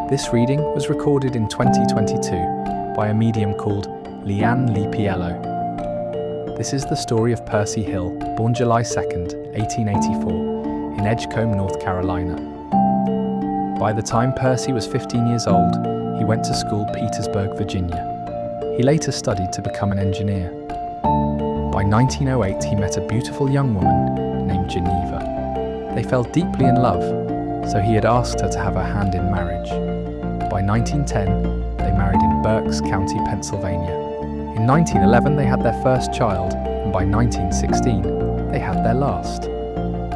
This reading was recorded in 2022 by a medium called Leanne Lipiello. This is the story of Percy Hill, born July 2nd, 1884, in Edgecombe, North Carolina. By the time Percy was 15 years old, he went to school Petersburg, Virginia. He later studied to become an engineer. By 1908, he met a beautiful young woman named Geneva. They fell deeply in love, so he had asked her to have her hand in marriage. By 1910, they married in Berks County, Pennsylvania. In 1911, they had their first child, and by 1916, they had their last,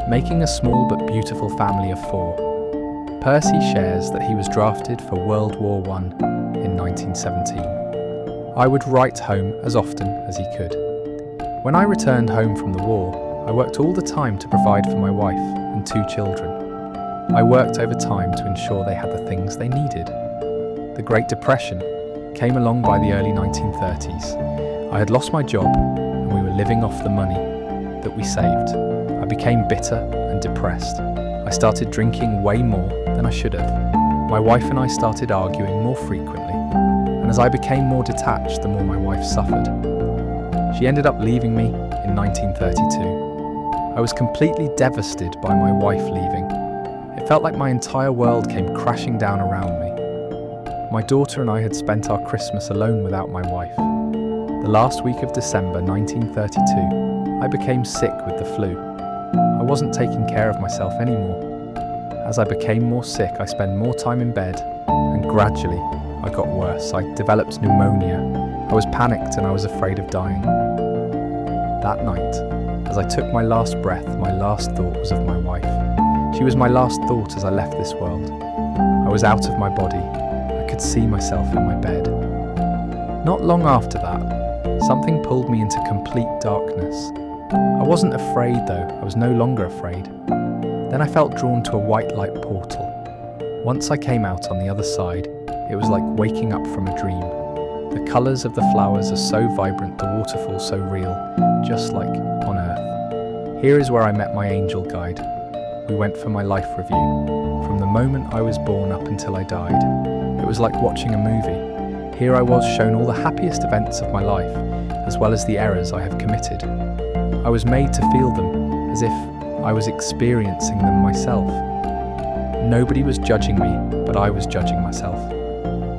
making a small but beautiful family of 4. Percy shares that he was drafted for World War I in 1917. I would write home as often as he could. When I returned home from the war, I worked all the time to provide for my wife and 2 children. I worked overtime to ensure they had the things they needed. The Great Depression came along by the early 1930s. I had lost my job and we were living off the money that we saved. I became bitter and depressed. I started drinking way more than I should have. My wife and I started arguing more frequently, and as I became more detached, the more my wife suffered. She ended up leaving me in 1932. I was completely devastated by my wife leaving. It felt like my entire world came crashing down around me. My daughter and I had spent our Christmas alone without my wife. The last week of December 1932, I became sick with the flu. I wasn't taking care of myself anymore. As I became more sick, I spent more time in bed, and gradually I got worse. I developed pneumonia. I was panicked and I was afraid of dying. That night, as I took my last breath, my last thought was of my wife. She was my last thought as I left this world. I was out of my body. I could see myself in my bed. Not long after that, something pulled me into complete darkness. I wasn't afraid though, I was no longer afraid. Then I felt drawn to a white light portal. Once I came out on the other side, it was like waking up from a dream. The colours of the flowers are so vibrant, the waterfall so real, just like on Earth. Here is where I met my angel guide. We went for my life review. From the moment I was born up until I died, it was like watching a movie. Here I was shown all the happiest events of my life, as well as the errors I have committed. I was made to feel them, as if I was experiencing them myself. Nobody was judging me, but I was judging myself.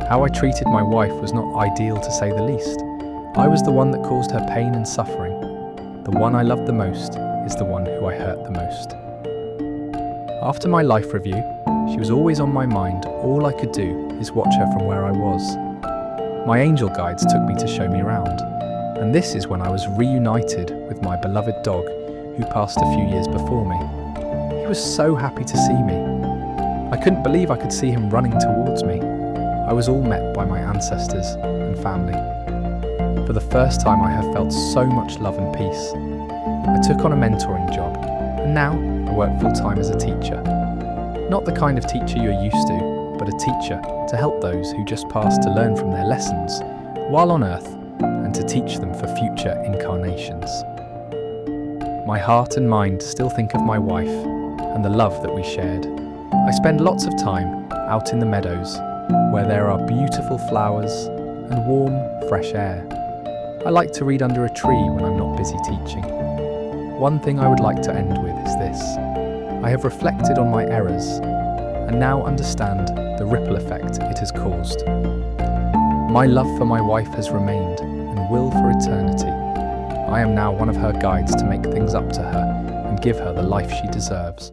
How I treated my wife was not ideal, to say the least. I was the one that caused her pain and suffering. The one I loved the most is the one who I hurt the most. After my life review, she was always on my mind. All I could do is watch her from where I was. My angel guides took me to show me around, and this is when I was reunited with my beloved dog, who passed a few years before me. He was so happy to see me. I couldn't believe I could see him running towards me. I was all met by my ancestors and family. For the first time, I have felt so much love and peace. I took on a mentoring job, and now I work full-time as a teacher. Not the kind of teacher you're used to, but a teacher to help those who just passed to learn from their lessons while on Earth, and to teach them for future incarnations. My heart and mind still think of my wife and the love that we shared. I spend lots of time out in the meadows, where there are beautiful flowers and warm, fresh air. I like to read under a tree when I'm not busy teaching. One thing I would like to end with is this. I have reflected on my errors and now understand the ripple effect it has caused. My love for my wife has remained and will for eternity. I am now one of her guides to make things up to her and give her the life she deserves.